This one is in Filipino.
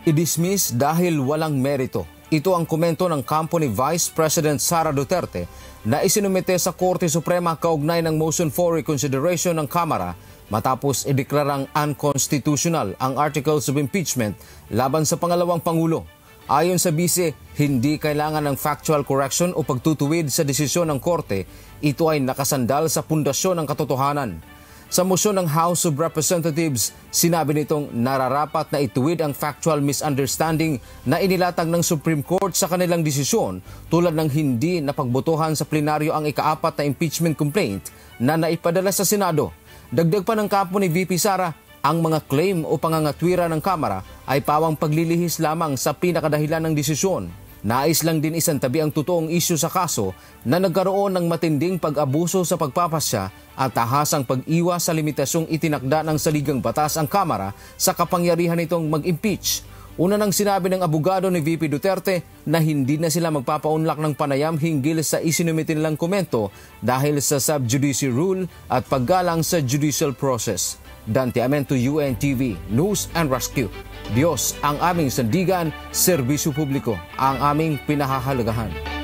I-dismiss dahil walang merito. Ito ang komento ng kampo ni Vice President Sara Duterte na isinumite sa Korte Suprema kaugnay ng motion for reconsideration ng Kamara matapos ideklarang unconstitutional ang articles of impeachment laban sa pangalawang Pangulo. Ayon sa bise, hindi kailangan ng factual correction o pagtutuwid sa desisyon ng Korte. Ito ay nakasandal sa pundasyon ng katotohanan. Sa motion ng House of Representatives, sinabi nitong nararapat na ituwid ang factual misunderstanding na inilatag ng Supreme Court sa kanilang desisyon tulad ng hindi napagbotohan sa plenaryo ang ika-4 na impeachment complaint na naipadala sa Senado. Dagdag pa ng kampo ni VP Sara, ang mga claim o pangangatwira ng Kamara ay pawang paglilihis lamang sa pinakadahilan ng desisyon. Nais lang din isantabi ang totoong isyu sa kaso na nagkaroon ng matinding pag-abuso sa pagpapasya at tahasang pag-iwas sa limitasyong itinakda ng saligang batas ang Kamara sa kapangyarihan nitong mag-impeach. Una nang sinabi ng abogado ni VP Duterte na hindi na sila magpapaunlak ng panayam hinggil sa isinumite nilang komento dahil sa sub-judice rule at paggalang sa judicial process. Dante Amento, UNTV, News and Rescue. Diyos ang aming sandigan, serbisyo publiko ang aming pinahahalagahan.